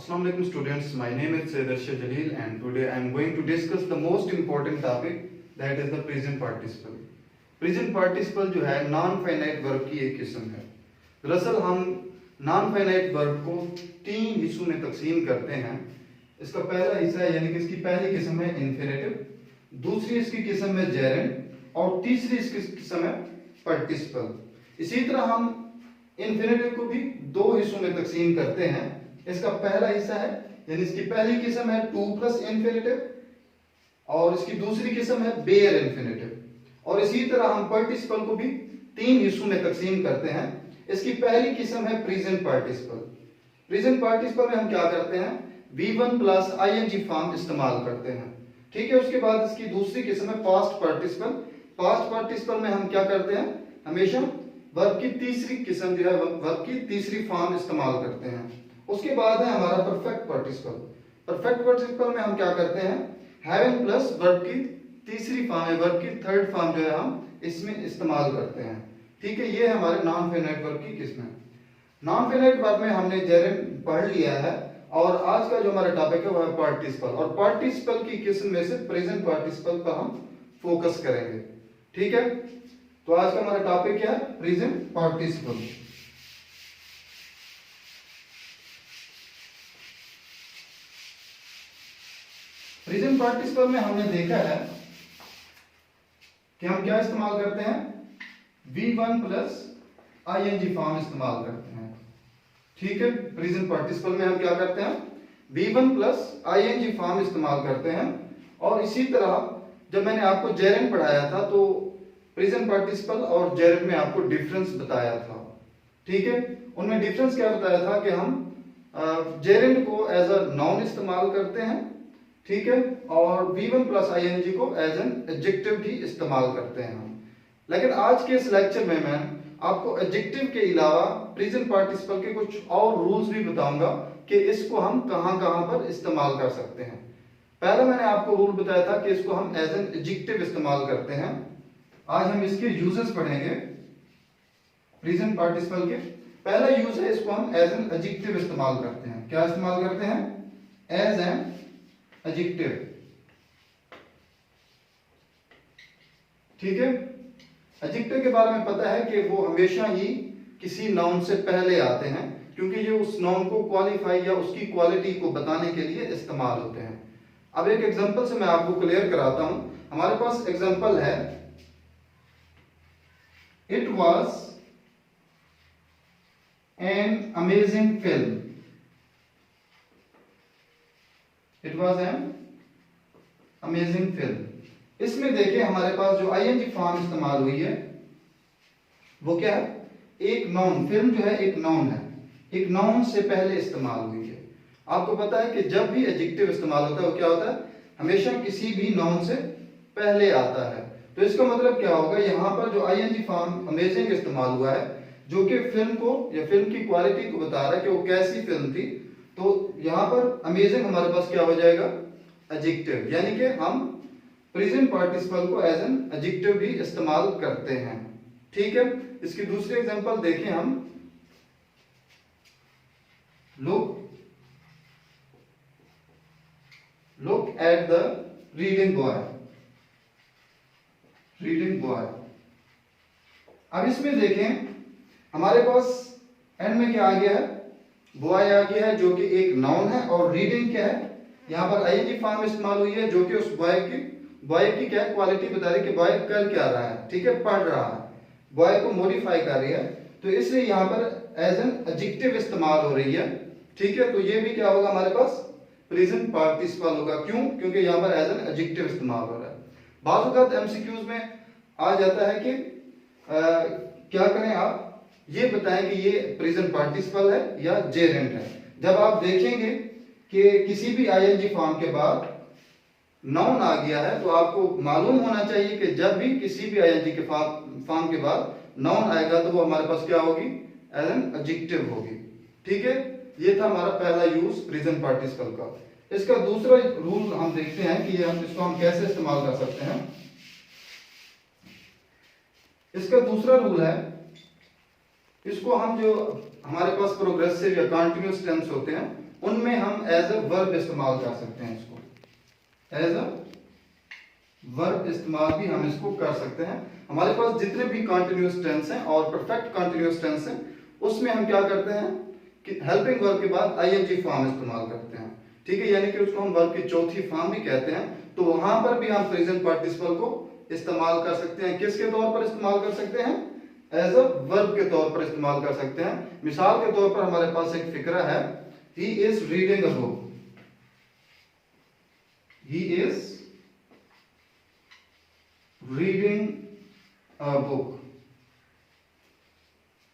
Assalamu alaikum students, my name is Sayyid Arshad Jalil and today I am going to discuss the most important topic, that is the present participle. Present participle जो है non finite verb की एक किस्म है। दरअसल हम non finite verb को तीन हिस्सों में तकसीम करते हैं। इसका पहला हिस्सा है यानी कि इसकी पहली किस्म है इन्फिनेटिव, दूसरी इसकी किस्म है जेरेंड और तीसरी इसकी किस्म है पार्टिसिपल। इसी तरह हम इन्फिनेटिव को भी दो हिस्सों में तकसीम करते हैं। इसका पहला हिस्सा है यानी इसकी पहली किस्म है टू प्लस इन्फिनेटिव और इसकी दूसरी किस्म है बेयर इन्फिनेटिव। और इसी तरह हम पार्टिसिपल को भी तीन हिस्सों में तकसीम करते हैं। इसकी पहली किस्म है प्रेजेंट पार्टिसिपल। प्रेजेंट पार्टिसिपल में हम क्या करते हैं, V1 प्लस ing फॉर्म इस्तेमाल करते हैं। ठीक है, उसके बाद इसकी दूसरी किस्म है पास्ट पार्टिसिपल। पास्ट पार्टिसिपल में हम क्या करते हैं, हमेशा वर्ब की तीसरी किस्म जो है वर्ब की तीसरी फॉर्म इस्तेमाल करते हैं। उसके बाद है हमारा परफेक्ट पार्टिसिपल। परफेक्ट पार्टिसिपल में हम क्या करते हैं, हैवन प्लस वर्ब की तीसरी फॉर्म है, वर्ब की थर्ड फॉर्म जो है हम इसमें इस्तेमाल करते हैं। ठीक है, ये हमारे नॉन फाइनाइट वर्ब की किस्म है। नॉन फाइनाइट वर्ब में हमने जेरेंड पढ़ लिया है और आज का जो हमारा टॉपिक है वो है पार्टिसिपल। और पार्टिसिपल की किस्म में से प्रेजेंट पार्टिसिपल पर हम फोकस करेंगे। ठीक है, तो आज का हमारा टॉपिक क्या है, प्रेजेंट पार्टिसिपल। प्रेजेंट पार्टिसिपल में हमने देखा है कि हम क्या इस्तेमाल करते हैं, V1 प्लस ing फॉर्म इस्तेमाल करते हैं। ठीक है, प्रेजेंट पार्टिसिपल में हम क्या करते हैं, V1 प्लस ing फॉर्म इस्तेमाल करते हैं। और इसी तरह जब मैंने आपको जेरेंड पढ़ाया था तो प्रेजेंट पार्टिसिपल और जेरेंड में आपको डिफरेंस बताया था। ठीक है, उनमें डिफरेंस क्या बताया था कि हम जेरेंड को एज अ नाउन इस्तेमाल करते हैं। ठीक है, और V1 प्लस ing को एज एन एडजेक्टिव भी इस्तेमाल करते हैं हम। लेकिन आज के इस लेक्चर में मैं आपको एडजेक्टिव के अलावा प्रेजेंट पार्टिसिपल के कुछ और रूल्स भी बताऊंगा कि इसको हम कहां कहां पर इस्तेमाल कर सकते हैं। पहला मैंने आपको रूल बताया था कि इसको हम एज एन एडजेक्टिव इस्तेमाल करते हैं। आज हम इसके यूजेस पढ़ेंगे प्रेजेंट पार्टिसिपल के। पहला यूज है, इसको हम एज एन एडजेक्टिव इस्तेमाल करते हैं। क्या इस्तेमाल करते हैं, एज एन एडजेक्टिव। ठीक है, एडजेक्टिव के बारे में पता है कि वो हमेशा ही किसी नाउन से पहले आते हैं क्योंकि ये उस नाउन को क्वालिफाई या उसकी क्वालिटी को बताने के लिए इस्तेमाल होते हैं। अब एक एग्जांपल से मैं आपको क्लियर कराता हूं। हमारे पास एग्जांपल है, it was an amazing film. It was an amazing film. इसमें देखिए हमारे पास जो ing फॉर्म इस्तेमाल हुई है वो क्या है, एक नाउन। फिल्म जो है एक नाउन है, एक नाउन से पहले इस्तेमाल हुई है। आपको पता है कि जब भी एडजेक्टिव इस्तेमाल होता है वो क्या होता है, हमेशा किसी भी नाउन से पहले आता है। तो इसका मतलब क्या होगा, यहाँ पर जो ing फॉर्म अमेजिंग इस्तेमाल हुआ है जो कि फिल्म को या फिल्म की क्वालिटी को बता रहा है कि वो कैसी फिल्म थी, तो यहां पर अमेजिंग हमारे पास क्या हो जाएगा, एडजेक्टिव। यानी कि हम प्रेजेंट पार्टिसिपल को एज एन एडजेक्टिव भी इस्तेमाल करते हैं। ठीक है, इसकी दूसरी एग्जांपल देखें हम, look at the reading boy. Reading boy. अब इसमें देखें हमारे पास एंड में क्या आ गया है, बॉय आ गया है जो कि एक नाउन है, और रीडिंग क्या है, यहाँ पर ing फॉर्म इस्तेमाल हुई है जो कि उस बॉय की क्या क्वालिटी बता रही है कि बॉय कर क्या रहा है। ठीक है, पढ़ रहा है, बॉय को मॉडिफाई कर रही है, तो इसलिए यहाँ पर एज एन एडजेक्टिव इस्तेमाल हो रही है। ठीक है, तो ये भी क्या होगा, हमारे पास प्रेजेंट पार्टिसिपल होगा। क्यों, क्योंकि यहाँ पर एज एन एडजेक्टिव इस्तेमाल हो रहा है। बाज़ औक़ात MCQs में आ जाता है कि क्या करें, आप ये बताएं कि ये प्रेजेंट पार्टिसिपल है या जेरेंड है। जब आप देखेंगे कि किसी भी ing फॉर्म के बाद नाउन आ गया है तो आपको मालूम होना चाहिए कि जब भी किसी भी ing के फॉर्म के बाद नाउन आएगा तो वो हमारे पास क्या होगी, एज एन एडजेक्टिव होगी। ठीक है, ये था हमारा पहला यूज प्रेजेंट पार्टिसिपल का। इसका दूसरा रूल हम देखते हैं कि इसको हम कैसे इस्तेमाल कर सकते हैं। इसका दूसरा रूल है, इसको हम जो हमारे पास प्रोग्रेसिव या कंटिन्यूअस टेंस होते हैं उनमें हम एज अ वर्ब इस्तेमाल कर सकते हैं इसको, एज अ वर्ब इस्तेमाल भी हम इसको कर सकते हैं। हमारे पास जितने भी कॉन्टिन्यूअस टेंस हैं और परफेक्ट कॉन्टिन्यूअस टेंस हैं उसमें हम क्या करते हैं कि हेल्पिंग वर्ब के बाद आईएनजी फॉर्म इस्तेमाल करते हैं, ठीक है, यानी कि उसको हम वर्ब की चौथी फॉर्म भी कहते हैं। तो वहां पर भी हम प्रेजेंट पार्टिसिपल को इस्तेमाल कर सकते हैं। किसके तौर पर इस्तेमाल कर सकते हैं? एज अ वर्ब के तौर पर इस्तेमाल कर सकते हैं। मिसाल के तौर पर हमारे पास एक फिक्रा है, he is reading a book, he is reading a book.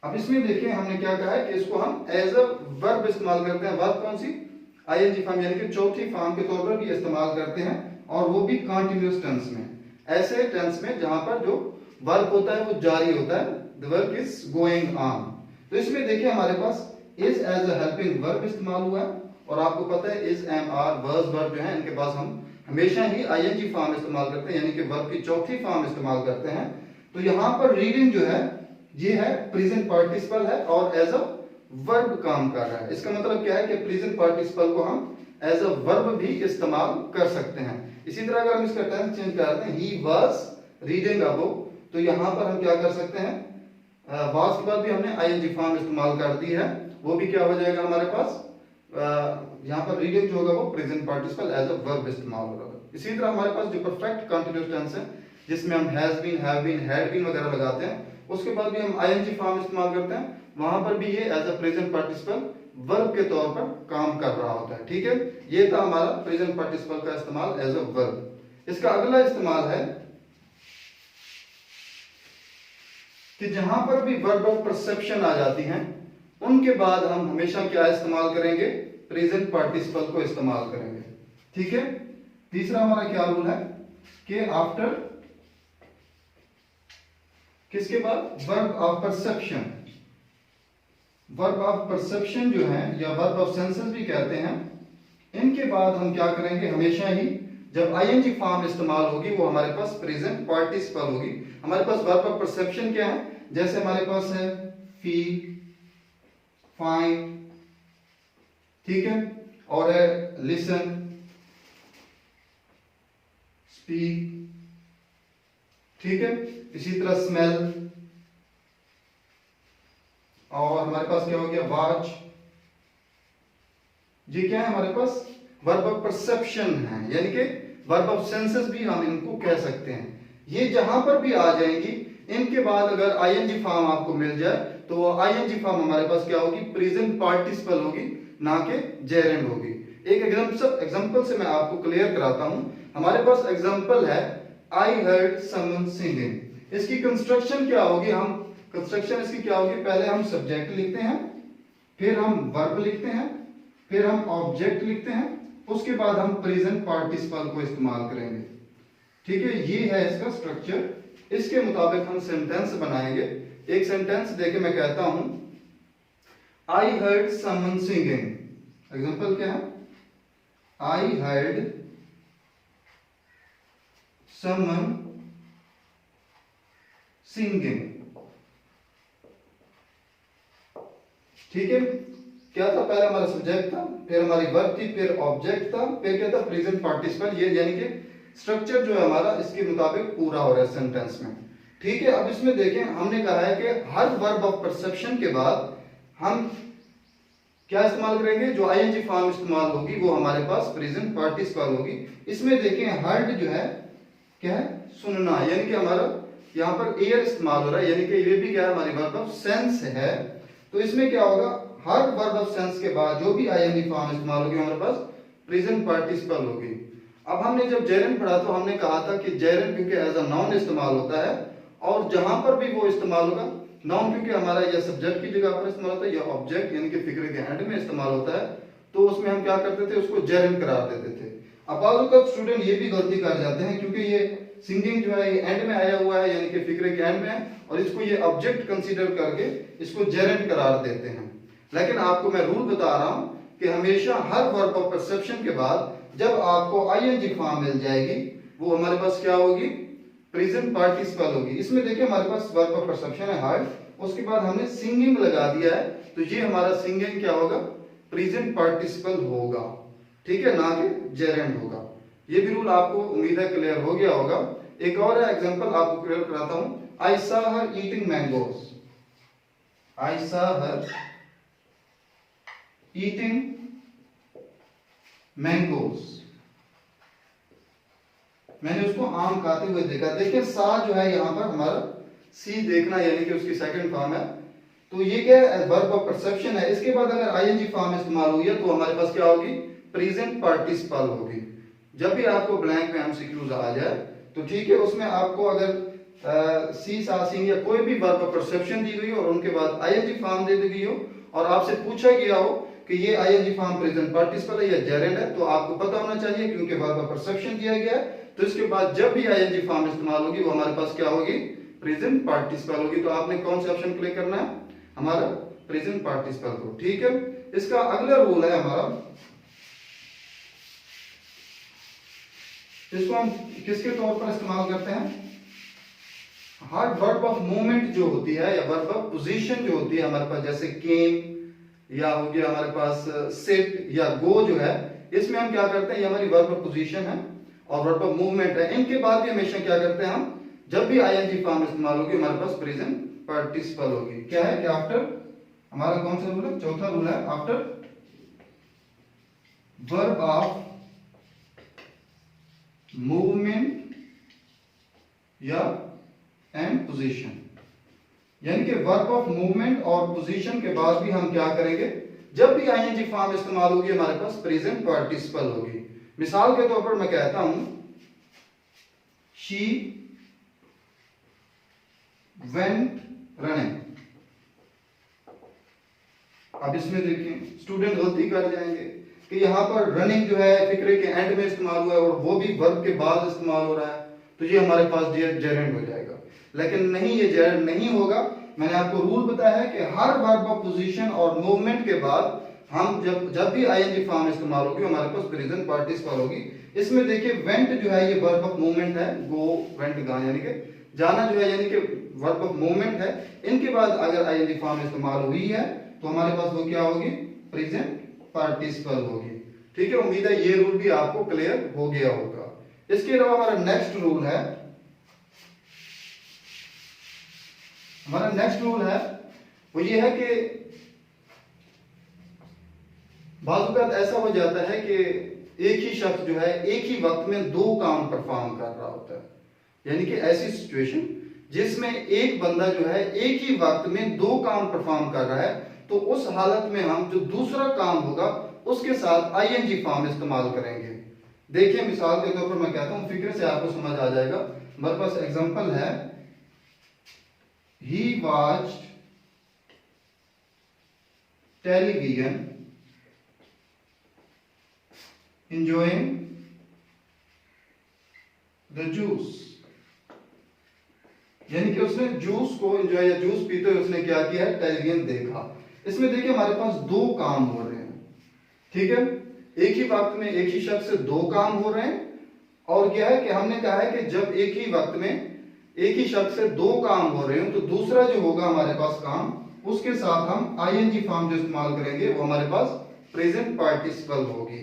अब इसमें देखिए हमने क्या कहा है कि इसको हम एज अ वर्ब इस्तेमाल करते हैं। वर्ब कौन सी? आईएनजी फॉर्म, यानी कि चौथी फॉर्म के तौर पर भी इस्तेमाल करते हैं, और वो भी कंटीन्यूअस टेंस में, ऐसे टेंस में जहां पर जो वर्ब होता है वो जारी होता है, the work is going on. तो इसमें देखिए हमारे पास is as a helping verb इस्तेमाल हुआ है, और आपको पता है is, am, are, verb verb जो है इनके पास हम हमेशा ही आईएनजी फॉर्म इस्तेमाल करते हैं, यानी कि वर्ब की चौथी फॉर्म इस्तेमाल करते हैं। तो यहां पर रीडिंग जो है ये है प्रेजेंट पार्टिसिपल है और एज अ वर्ब काम कर रहा है। इसका मतलब क्या है कि प्रेजेंट पार्टिसिपल को हम एज अ वर्ब भी इस्तेमाल कर सकते हैं। इसी तरह अगर हम इसका टेंस चेंज करते हैं, he was reading a book, तो यहां पर हम क्या कर सकते हैं, वाज के बाद भी हमने आईएनजी फॉर्म इस्तेमाल कर दी है, वो भी क्या हो जाएगा हमारे पास, यहां पर रीडिंग जो होगा वो present participle as a verb इस्तेमाल होगा। इसी तरह हमारे पास जो परफेक्ट कंटीन्यूअस टेंस है जिसमें हम has been, have been, had been वगैरह लगाते हैं, उसके बाद भी हम आईएनजी फॉर्म इस्तेमाल करते हैं, वहां पर भी ये as a present participle verb के तौर पर काम कर रहा होता है, ठीक है। ये था हमारा प्रेजेंट पार्टिसिपल का इस्तेमाल एज अ वर्ब। इसका अगला इस्तेमाल है कि जहां पर भी वर्ब ऑफ परसेप्शन आ जाती हैं उनके बाद हम हमेशा क्या इस्तेमाल करेंगे, प्रेजेंट पार्टिसिपल को इस्तेमाल करेंगे, ठीक है। तीसरा हमारा क्या रूल है कि आफ्टर, किसके बाद, verb of perception, verb of perception जो है या वर्ब ऑफ सेंसेस भी कहते हैं, इनके बाद हम क्या करेंगे, हमेशा ही जब आईएनजी फॉर्म इस्तेमाल होगी वो हमारे पास प्रेजेंट पार्टिसिपल होगी। हमारे पास वर्ब ऑफ परसेप्शन क्या है, जैसे हमारे पास है फील, फाइंड, ठीक है, और है लिसन, स्पीक, ठीक है, इसी तरह स्मेल, और हमारे पास क्या हो गया, वॉच। ये क्या है हमारे पास, वर्ब ऑफ परसेप्शन है, यानी कि वर्ब ऑफ सेंसेस भी हम इनको कह सकते हैं। ये जहां पर भी आ जाएंगी इनके बाद अगर आईएनजी फॉर्म आपको मिल जाए तो वो आईएनजी फॉर्म हमारे पास क्या होगी, प्रेजेंट पार्टिसिपल होगी, ना कि जेरेंड होगी। एक एग्जांपल से मैं आपको क्लियर कराता हूं। हमारे पास एग्जांपल है आई हर्ड समवन सिंगिंग। इसकी कंस्ट्रक्शन क्या होगी, हम कंस्ट्रक्शन इसकी क्या होगी, पहले हम सब्जेक्ट लिखते हैं, फिर हम वर्ब लिखते हैं, फिर हम ऑब्जेक्ट लिखते हैं, उसके बाद हम प्रेजेंट पार्टिसिपल को इस्तेमाल करेंगे, ठीक है। ये है इसका स्ट्रक्चर। इसके मुताबिक हम सेंटेंस बनाएंगे। एक सेंटेंस देके मैं कहता हूं I heard someone singing. Example क्या है, आई हर्ड समवन सिंगिंग, ठीक है। क्या था, पहले हमारा सब्जेक्ट था, फिर हमारी वर्ब थी, फिर ऑब्जेक्ट था, फिर क्या था, प्रेजेंट पार्टिसिपल। ये यानी कि स्ट्रक्चर जो है हमारा इसके मुताबिक पूरा हो रहा है सेंटेंस में, ठीक है। अब इसमें देखें हमने कहा है कि हर वर्ब ऑफ परसेप्शन के बाद हम क्या इस्तेमाल करेंगे, जो आईएनजी फॉर्म इस्तेमाल होगी वो हमारे पास प्रेजेंट पार्टिसिपल होगी। इसमें देखें हर्ड जो है क्या है, सुनना, यानी कि हमारा यहाँ पर एयर इस्तेमाल हो रहा है, यानी कि ये भी क्या है, हमारी वर्ब ऑफ सेंस है। तो इसमें क्या होगा, हर वर्ब ऑफ सेंस के बाद जो भी आईएनजी फॉर्म इस्तेमाल होगी हमारे पास प्रेजेंट पार्टिसिपल होगी। अब हमने जब जेरेंड पढ़ा तो हमने कहा था कि जेरेंड क्योंकि एज अ नाउन इस्तेमाल होता है, और जहां पर भी वो इस्तेमाल होगा, नाउन क्योंकि हमारा या सब्जेक्ट की जगह पर इस्तेमाल होता है या ऑब्जेक्ट यानी कि फिक्र के एंड में इस्तेमाल होता है, तो उसमें हम क्या करते थे, उसको जेरेंड करार देते थे। अब बाजू का स्टूडेंट ये भी गलती कर जाते हैं, क्योंकि ये सिंगिंग जो है ये एंड में आया हुआ है, यानी कि फिक्रे के एंड में है, और इसको ये ऑब्जेक्ट कंसीडर करके इसको जेरेंड करार देते हैं। लेकिन आपको मैं रूल बता रहा हूं कि हमेशा हर वर्ब ऑफ परसेप्शन के बाद जब आपको आईएनजी फॉर्म मिल जाएगी वो हमारे पास क्या होगी, प्रेजेंट पार्टिसिपल होगी। इसमें देखिए हमारे पास वर्ब ऑफ परसेप्शन है हर्ड, उसके बाद हमने सिंगिंग लगा दिया है, तो ये हमारा सिंगिंग क्या होगा, प्रेजेंट पार्टिसिपल होगा, ठीक है, ना कि जेरेंड होगा। ये भी रूल आपको उम्मीद है क्लियर हो गया होगा। एक और एग्जांपल आपको क्लियर कराता हूं। I saw her eating mangoes, I saw her eating mangoes, मैंने उसको आम खाते हुए देखा। देखिए सा जो है यहां पर हमारा सी देखना यानी कि उसकी सेकंड फॉर्म है, तो ये क्या है, वर्ब ऑफ परसेप्शन है। इसके बाद अगर आईएनजी फॉर्म इस्तेमाल हुई है तो हमारे पास क्या होगी, प्रेजेंट पार्टिसिपल होगी। जब भी आपको ब्लैंक में एमसीक्यूज आ जाए तो ठीक है, उसमें आपको अगर सी सा सिंग या कोई भी वर्ब ऑफ परसेप्शन दी गई हो और उनके बाद आईएनजी फॉर्म दे दी गई हो और आपसे पूछा गया हो कि ये आईएनजी फॉर्म प्रेजेंट पार्टिसिपल है या जेरेंड है, तो आपको पता होना चाहिए क्योंकि वर्ब ऑफ परसेप्शन दिया गया है। तो इसके बाद जब भी आईएनजी फॉर्म इस्तेमाल होगी वो हमारे पास क्या होगी, प्रेजेंट पार्टिसिपल होगी। तो आपने कौन सा ऑप्शन क्लिक करना है, हमारा प्रेजेंट पार्टिसिपल को, ठीक है। इसका अगला रूल है हमारा, इसको हम किसके तौर पर इस्तेमाल करते हैं, हर वर्ब ऑफ मूवमेंट जो होती है या वर्ब ऑफ पोजीशन जो होती है हमारे पास, जैसे केम या हो गया हमारे पास सिट या गो जो है, इसमें हम क्या करते हैं, ये हमारी वर्ब ऑफ पोजीशन है और वर्ब ऑफ मूवमेंट है। इनके बाद भी हमेशा क्या करते हैं हम, जब भी आईएनजी फॉर्म इस्तेमाल होगी हमारे पास प्रेजेंट पार्टिसिपल होगी। क्या है कि आफ्टर, हमारा कौन सा रूल है, चौथा रूल है, आफ्टर वर्ब ऑफ मूवमेंट या एंड पोजीशन, यानी कि वर्ब ऑफ मूवमेंट और पोजीशन के बाद भी हम क्या करेंगे, जब भी आईएनजी फॉर्म इस्तेमाल होगी हमारे पास प्रेजेंट पार्टिसिपल होगी। मिसाल के तौर पर मैं कहता हूं शी वेंट रनिंग। अब इसमें देखिए स्टूडेंट गलती कर जाएंगे कि यहां पर रनिंग जो है फिक्रे के एंड में इस्तेमाल हुआ है और वो भी वर्ब के बाद इस्तेमाल हो रहा है, तो ये हमारे पास जेरेंड हो जाएगा। लेकिन नहीं, ये जेरेंड नहीं होगा। मैंने आपको रूल बताया है कि हर वर्ब ऑफ पोजीशन और मूवमेंट के बाद हम जब भी आईएनजी फॉर्म इस्तेमाल होगी हमारे पास प्रेजेंट पार्टिसिपल होगी। इसमें देखिए वेंट जो है ये वर्ब ऑफ मूवमेंट है, गो वेंट गॉन यानी कि जाना जो है यानी कि वर्ब ऑफ मूवमेंट है। इनके बाद अगर आईएनजी फॉर्म इस्तेमाल हुई है तो हमारे पास वो क्या होगी, प्रेजेंट पार्टिसिपल होगी, ठीक है। उम्मीद है ये रूल भी आपको क्लियर हो गया होगा। इसके अलावा हमारा नेक्स्ट रूल है, हमारा नेक्स्ट रूल है वो ये है कि बाज़ ऐसा हो जाता है कि एक ही शख्स जो है एक ही वक्त में दो काम परफॉर्म कर रहा होता है, यानी कि ऐसी सिचुएशन जिसमें एक बंदा जो है एक ही वक्त में दो काम परफॉर्म कर रहा है, तो उस हालत में हम जो दूसरा काम होगा उसके साथ आईएनजी फॉर्म इस्तेमाल करेंगे। देखिए मिसाल के तौर पर मैं कहता हूं, फिक्र से आपको समझ आ जाएगा। हमारे पास एग्जांपल है, he watched television enjoying the juice, यानी कि उसने जूस को एंजॉय या जूस पीते हुए उसने क्या किया, टेलीविजन देखा। इसमें देखिए हमारे पास दो काम हो रहे हैं, ठीक है, एक ही वक्त में एक ही शख्स से दो काम हो रहे हैं। और क्या है कि हमने कहा है कि जब एक ही वक्त में एक ही शख्स से दो काम हो रहे हो तो दूसरा जो होगा हमारे पास काम, उसके साथ हम आईएनजी फॉर्म जो इस्तेमाल करेंगे वो हमारे पास प्रेजेंट पार्टिसिपल होगी,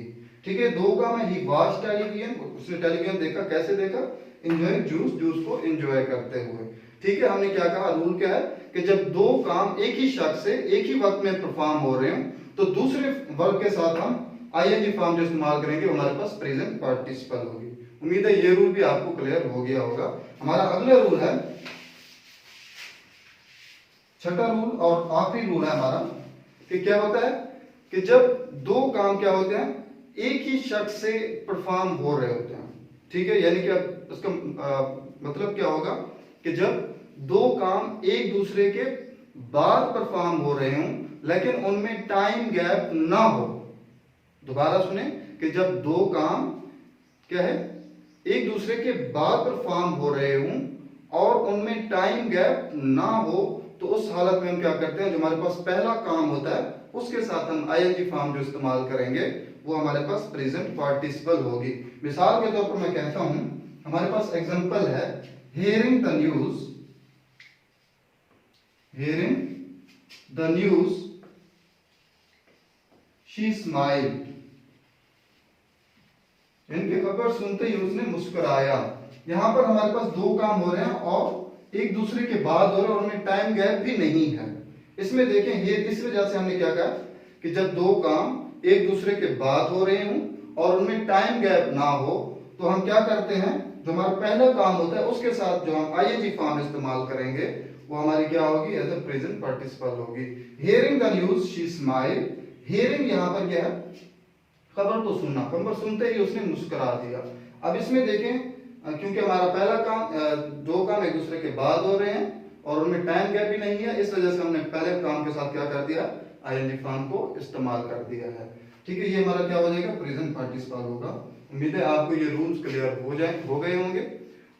ठीक है। दो काम है, ही वॉच टेलीविजन, उसने टेलीविजन देखा, कैसे देखा, एंजॉय जूस, जूस को एंजॉय करते हुए, ठीक है। हमने क्या कहा, रूल क्या है कि जब दो काम एक ही शख्स से एक ही वक्त में परफॉर्म हो रहे हो तो दूसरे वर्ब के साथ हम आईएनजी फॉर्म जो इस्तेमाल करेंगे हमारे पास प्रेजेंट पार्टिसिपल होगी। उम्मीद है ये रूल भी आपको क्लियर हो गया होगा। हमारा अगला रूल है, छठा रूल और आखिरी रूल है हमारा, कि क्या होता है कि जब दो काम क्या होते हैं एक ही शख्स से परफॉर्म हो रहे होते हैं, ठीक है। यानी कि अब इसका मतलब क्या होगा कि जब दो काम एक दूसरे के बाद परफॉर्म हो रहे हों लेकिन उनमें टाइम गैप ना हो। दोबारा सुने कि जब दो काम क्या है एक दूसरे के बाद परफॉर्म हो रहे हों और उनमें टाइम गैप ना हो, तो उस हालत में हम क्या करते हैं, जो हमारे पास पहला काम होता है उसके साथ हम आईएनजी फॉर्म जो इस्तेमाल करेंगे वो हमारे पास प्रेजेंट पार्टिसिपल होगी। मिसाल के तौर पर मैं कहता हूं, हमारे पास एग्जांपल है, hearing the news, hearing the news she smiled, इनकी खबर सुनते ही उसने मुस्कुराया। यहाँ पर हमारे पास दो काम हो रहे हैं और एक दूसरे के बाद हो रहे हैं और उनमें टाइम गैप भी नहीं है। इसमें देखें, ये इस वजह से हमने क्या कहा कि जब दो काम एक दूसरे के बाद हो रहे हों और उनमें टाइम गैप ना हो तो हम क्या करते हैं, जो हमारा पहला काम होता है उसके साथ जो हम आईएनजी फॉर्म इस्तेमाल करेंगे वो हमारी क्या होगी, एज अ प्रेजेंट पार्टिसिपल होगी। Hearing the news she smiled, hearing यहाँ पर क्या है, खबर को सुनना, खबर सुनते ही उसने मुस्कुरा दिया। अब इसमें देखें, क्योंकि हमारा पहला काम, दो काम एक दूसरे के बाद हो रहे हैं और उनमें टाइम गैप भी नहीं है, इस वजह से हमने पहले काम के साथ क्या कर दिया, आईएनजी फॉर्म को इस्तेमाल कर दिया है। ठीक है, ये हमारा क्या हो जाएगा, प्रेजेंट पार्टिसिपल होगा। उम्मीद है आपको ये रूल्स क्लियर हो गए होंगे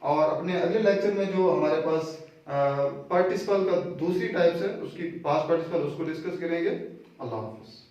और अपने अगले लेक्चर में जो हमारे पास पार्टिसिपल का दूसरी टाइप्स है उसकी पास्ट पार्टिसिपल उसको डिस्कस करेंगे। अल्लाह हाफिज।